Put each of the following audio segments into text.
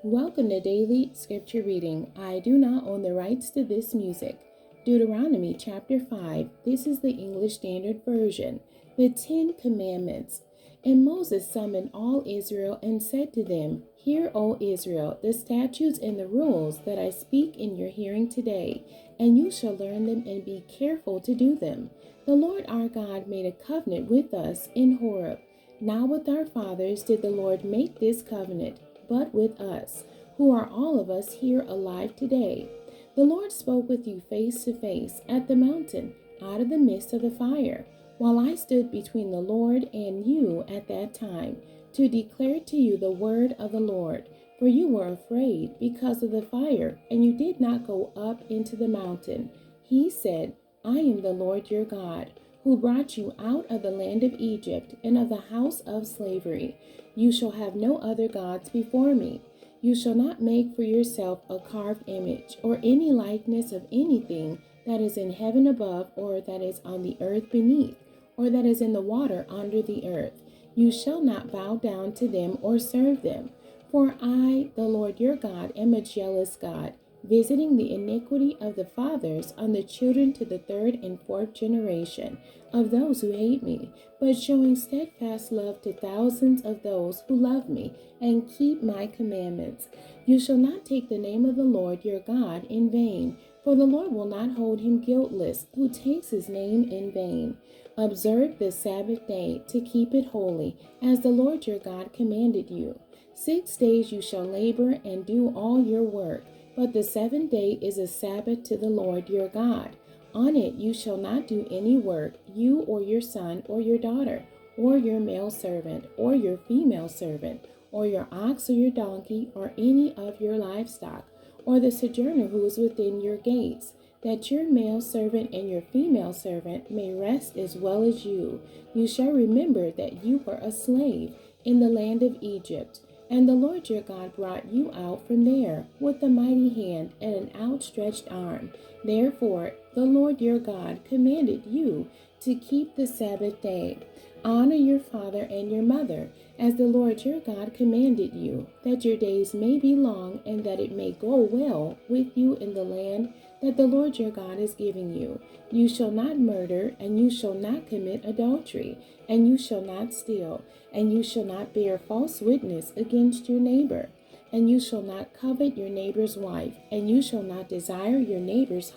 Welcome to Daily Scripture Reading. I do not own the rights to this music. Deuteronomy chapter 5. This is the English Standard Version. The 10 Commandments. And Moses summoned all Israel and said to them, Hear, O Israel, the statutes and the rules that I speak in your hearing today, and you shall learn them and be careful to do them. The Lord our God made a covenant with us in Horeb. Not with our fathers did the Lord make this covenant, but with us, who are all of us here alive today. The Lord spoke with you face to face at the mountain, out of the midst of the fire, while I stood between the Lord and you at that time, to declare to you the word of the Lord. For you were afraid because of the fire, and you did not go up into the mountain. He said, I am the Lord your God, who brought you out of the land of Egypt and of the house of slavery. You shall have no other gods before me. You shall not make for yourself a carved image, or any likeness of anything that is in heaven above, or that is on the earth beneath, or that is in the water under the earth. You shall not bow down to them or serve them. For I, the Lord your God, am a jealous God, visiting the iniquity of the fathers on the children to the third and fourth generation of those who hate me, but showing steadfast love to thousands of those who love me and keep my commandments. You shall not take the name of the Lord your God in vain, for the Lord will not hold him guiltless who takes his name in vain. Observe the Sabbath day to keep it holy, as the Lord your God commanded you. 6 days you shall labor and do all your work, but the seventh day is a Sabbath to the Lord your God. On it you shall not do any work, you or your son or your daughter, or your male servant, or your female servant, or your ox or your donkey, or any of your livestock, or the sojourner who is within your gates, that your male servant and your female servant may rest as well as you. You shall remember that you were a slave in the land of Egypt, and the Lord your God brought you out from there with a mighty hand and an outstretched arm. Therefore, the Lord your God commanded you to keep the Sabbath day. Honor your father and your mother, as the Lord your God commanded you, that your days may be long and that it may go well with you in the land that the Lord your God is giving you. You shall not murder, and you shall not commit adultery, and you shall not steal, and you shall not bear false witness against your neighbor, and you shall not covet your neighbor's wife, and you shall not desire your neighbor's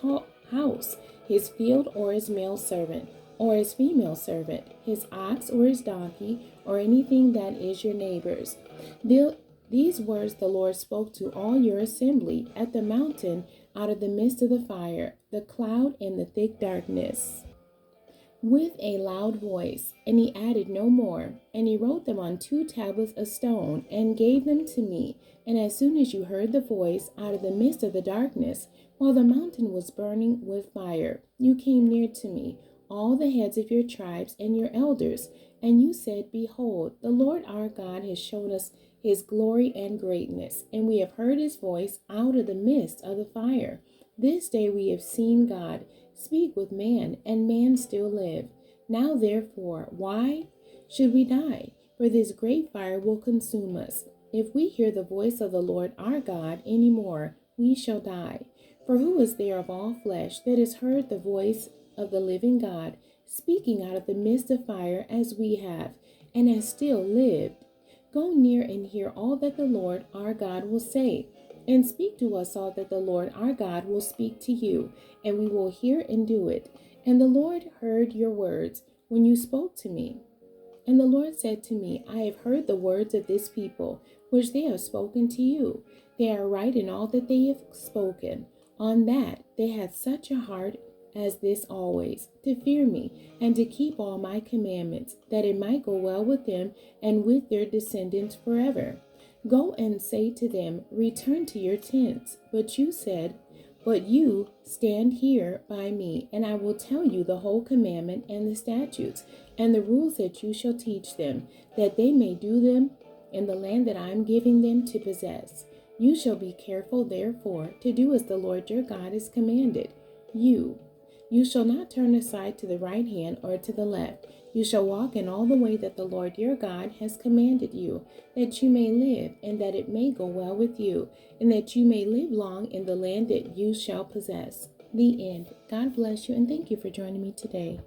house, his field or his male servant, or his female servant, his ox or his donkey, or anything that is your neighbor's. These words the Lord spoke to all your assembly at the mountain out of the midst of the fire, the cloud, and the thick darkness, with a loud voice. And he added no more. And he wrote them on 2 tablets of stone, and gave them to me. And as soon as you heard the voice out of the midst of the darkness, while the mountain was burning with fire, you came near to me, all the heads of your tribes and your elders, and you said, Behold, the Lord our God has shown us his glory and greatness, and we have heard his voice out of the midst of the fire. This day we have seen God speak with man, and man still live. Now therefore, why should we die? For this great fire will consume us. If we hear the voice of the Lord our God any more, we shall die. For who is there of all flesh that has heard the voice of the living God speaking out of the midst of fire as we have, and has still lived? Go near and hear all that the Lord our God will say, and speak to us all that the Lord our God will speak to you, and we will hear and do it. And the Lord heard your words when you spoke to me. And the Lord said to me, I have heard the words of this people, which they have spoken to you. They are right in all that they have spoken. On that they had such a heart as this always, to fear me, and to keep all my commandments, that it might go well with them and with their descendants forever. Go and say to them, Return to your tents. But you stand here by me, and I will tell you the whole commandment and the statutes, and the rules that you shall teach them, that they may do them in the land that I am giving them to possess. You shall be careful, therefore, to do as the Lord your God has commanded you. You shall not turn aside to the right hand or to the left. You shall walk in all the way that the Lord your God has commanded you, that you may live, and that it may go well with you, and that you may live long in the land that you shall possess. The end. God bless you, and thank you for joining me today.